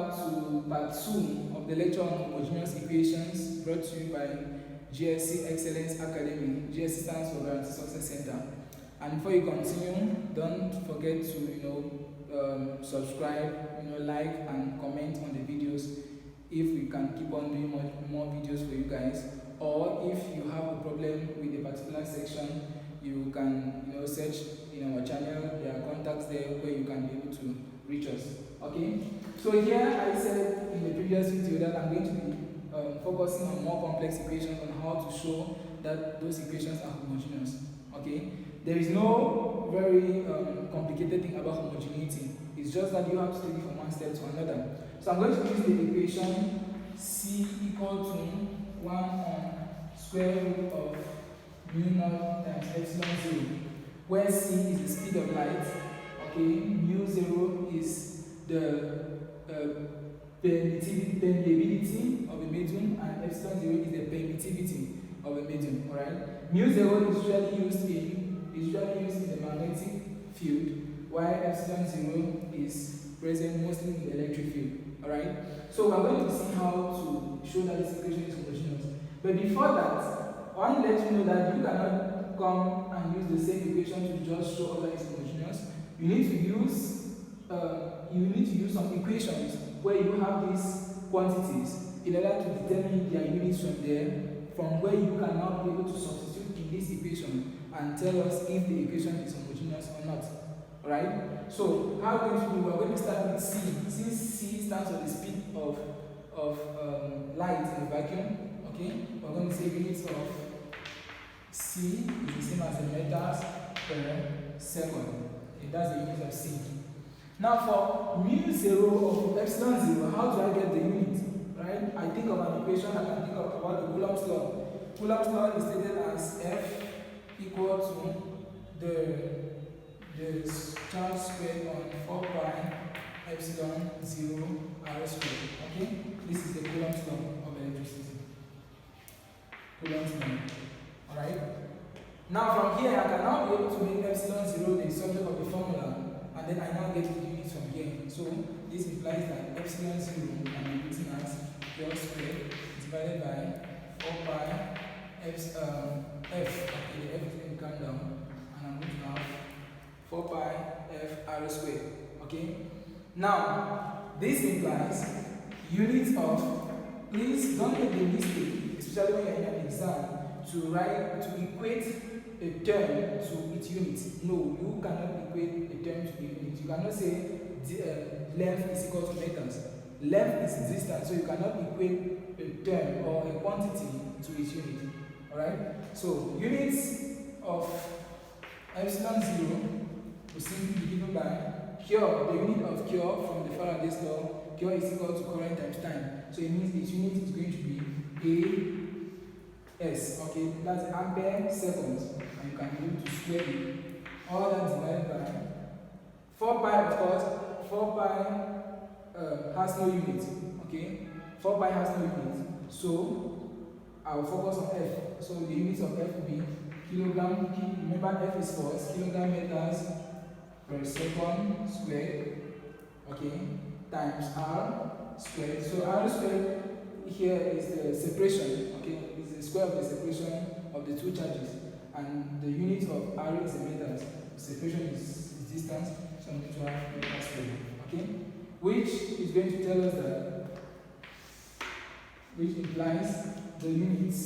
back to part 2 of the lecture on homogeneous equations brought to you by GSC EXCELLENCE Academy. GSC stands for Guarantee Success Center. And before you continue, don't forget to subscribe, like and comment on the videos if we can keep on doing more videos for you guys. Or if you have a problem with a particular section, you can search in our channel. There are contacts there where you can be able to reach us. Okay, so here I said in the previous video that I'm going to be focusing on more complex equations, on how to show that those equations are homogeneous. Okay, there is no very complicated thing about homogeneity. It's just that you have to take it from one step to another. So I'm going to use the equation C equal to 1 on square root of mu naught times epsilon 0, where C is the speed of light. Okay, mu 0 is the permeability of a medium, and epsilon 0 is the permittivity of a medium. Alright, mu 0 is usually used in the magnetic field, while epsilon 0 is present mostly in the electric field. Alright, so we're going to see how to show that this equation is homogeneous. But before that, I want to let you know that you cannot come and use the same equation to just show that it's homogeneous. You need to use some equations where you have these quantities in order to determine their units from there, from where you can now be able to substitute in this equation and tell us if the equation is homogeneous or not. Alright? So how are we going to do? We're going to start with C. Since C stands for the speed of light in a vacuum, okay? We're going to say units of C is the same as the meters per second. Okay, that's the unit of C. Now for mu 0 of epsilon 0, how do I get the unit? Right? I think of an equation, I can think about the Coulomb's law. Coulomb's law is stated as F equal to the charge squared on 4 pi epsilon 0 r squared. Okay? This is the Coulomb's law of electricity. Coulomb's law. Alright? Now from here, I can now be able to make epsilon 0 the subject of the formula, and then I now get the units from here. So this implies that epsilon 0 can be written as Q squared divided by 4 pi f. Okay, the f is going to come down, and I'm going to have 4 pi f r squared. Okay. Now this implies units of. Please don't make the mistake, especially when you're in an exam, to equate a term to its unit. No, you cannot equate a term to a unit. You cannot say length is equal to meters. Length is distance, so you cannot equate a term or a quantity to its unit. Alright? So units of epsilon 0 will simply be given by Q. The unit of Q from the Faraday's law, Q is equal to current times time. So it means its unit is going to be AS. Okay, that's ampere seconds, and you can be able to square it. All that divided by 4 pi, of course. 4 pi has no unit. Okay, 4 pi has no unit. So I will focus on F. So the units of F will be kilogram. Remember, F is force, kilogram meters per second squared. Okay, times R squared. So R squared here is the separation. Okay, it's the square of the separation of the two charges, and the unit of R is the meters. Separation is distance, so I'm going to have meters squared. Okay, which is going to tell us that, which implies the units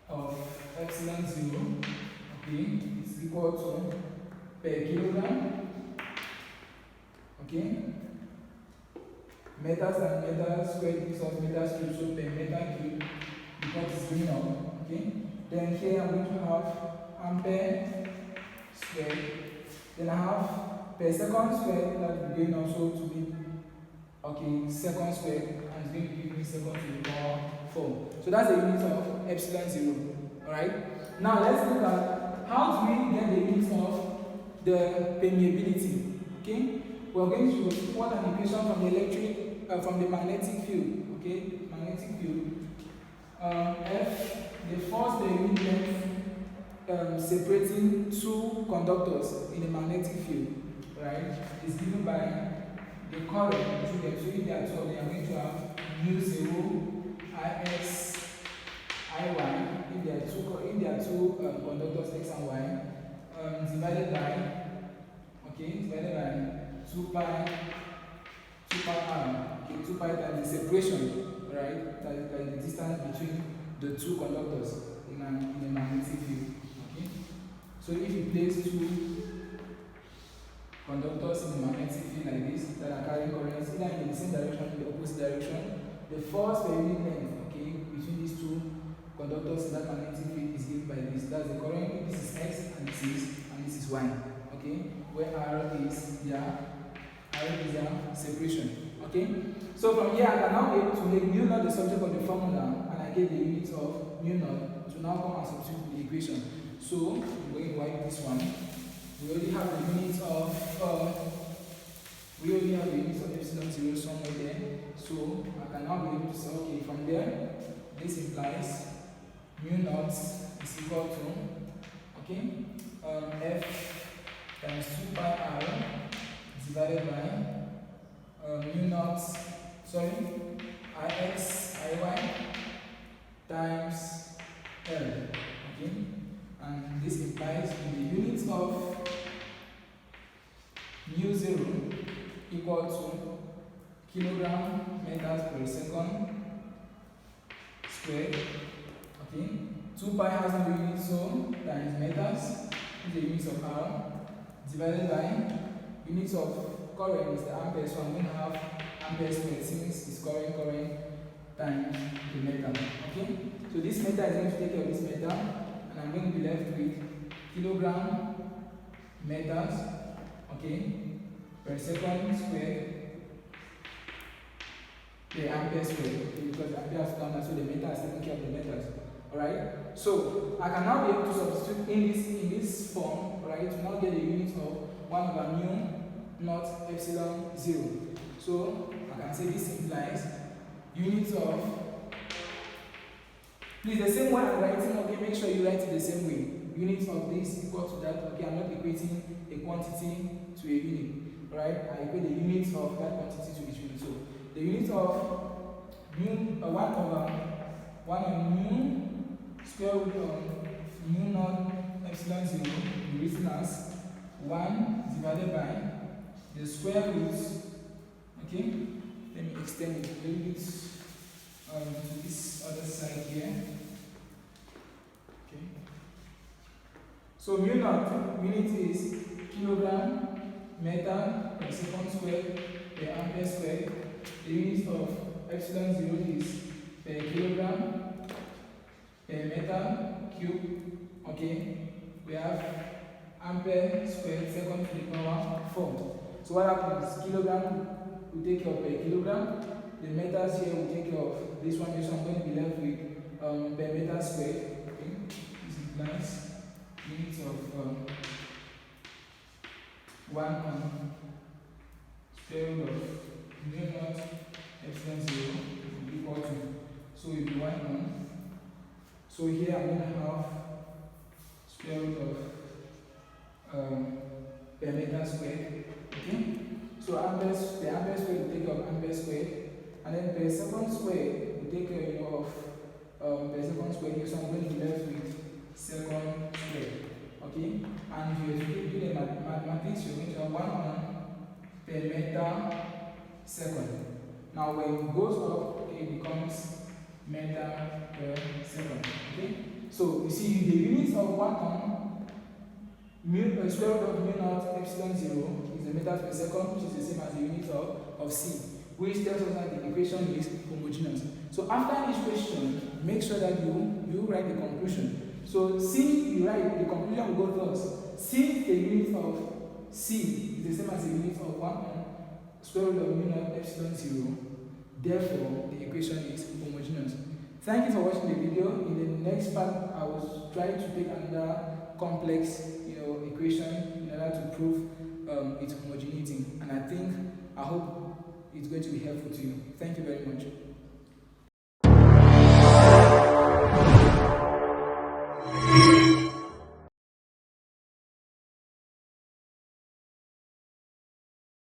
of epsilon 0, okay, is equal to per kilogram. Okay, meters and meters squared gives us meters cubed, so per meter cube, because it's going up. Okay, then here I'm going to have ampere squared, then I have per second squared, that will be going also to be, okay, second squared, and it's going to give me second to the power 4. So that's the unit of epsilon 0. Alright, now let's look at how do we get the unit of the permeability. Okay, we're going to plot an equation from the magnetic field. Okay, magnetic field. F, the force per unit length separating two conductors in a magnetic field. right, is given by the current between them. So if there are two of them, I'm going to have mu0 Ix Iy. If there are two conductors x and y, divided by 2 pi r. Okay, 2 pi times the separation, right? That is the distance between the two conductors in a magnetic field. Okay, so if you place two conductors in the magnetic field like this that are carrying currents either in the same direction or in the opposite direction, the force per unit length, okay, between these two conductors in that magnetic field is given by this. That's the current. This is x and this is y. Okay, where r is their separation. Okay, so from here I can now be able to make mu naught the subject of the formula, and I get the units of mu naught to now come and substitute the equation. So I'm going to wipe this one. We already have the units of epsilon 0 somewhere there. So I can now be able to say, okay, from there, this implies mu naught is equal to, okay, f times 2 pi r divided by mu naught, Ix Iy times L. Okay, and this implies the units of mu0 equal to kilogram meters per second squared. Okay, 2 pi has no unit, so times meters is the units of r divided by units of current is the ampere, so I'm going to have ampere squared since it's current times the meter. Okay, so this meter is going to take care of this meter, and I'm going to be left with kilogram meters, okay, per second squared per ampere squared, okay, because ampere has come, so the meter is taking care of the meters. Alright, so I can now be able to substitute in this form, right, to now get the unit of 1 over mu naught epsilon 0. So I can say this implies units of, please, the same way I'm writing, okay, make sure you write it the same way. Units of this equal to that, okay, I'm not equating a quantity to a unit, right? I equate the units of that quantity to each unit. So the unit of mu, 1 over mu square root of mu naught epsilon 0 is written as 1 divided by the square root, okay, let me extend it a little bit to this other side here. Okay, so mu naught unit is kilogram meter per second squared per ampere squared. The unit of epsilon 0 is per kilogram per meter cube. Okay, we have ampere squared second to the power 4. So what happens? Kilogram will take care of per kilogram. The meters here will take care of this one. So I'm going to be left with per meter squared. Okay, this implies units of 1 square root of mu naught epsilon 0 will be equal to. So it will be 1. So here I'm going to have square root of per meter squared. Okay, so the ampere squared will take care of ampere squared, and then per second squared will take care of per second squared here. So I'm going to be left with second squared. Okay, and if you do the mathematics, you're going to have 1 on per meter second. Now when it goes up, okay, it becomes meter per second. Okay, so you see the units of 1 on square root of mu naught epsilon 0 is the meters per second, which is the same as the unit of C, which tells us that the equation is homogeneous. So after each question, make sure that you write the conclusion. So C, you write, the conclusion will go thus. Since the unit of C is the same as the unit of 1 on square root of mu naught epsilon 0, therefore the equation is homogeneous. Thank you for watching the video. In the next part, I will try to take another complex equation in order to prove its homogeneity, and I hope it's going to be helpful to you. Thank you very much.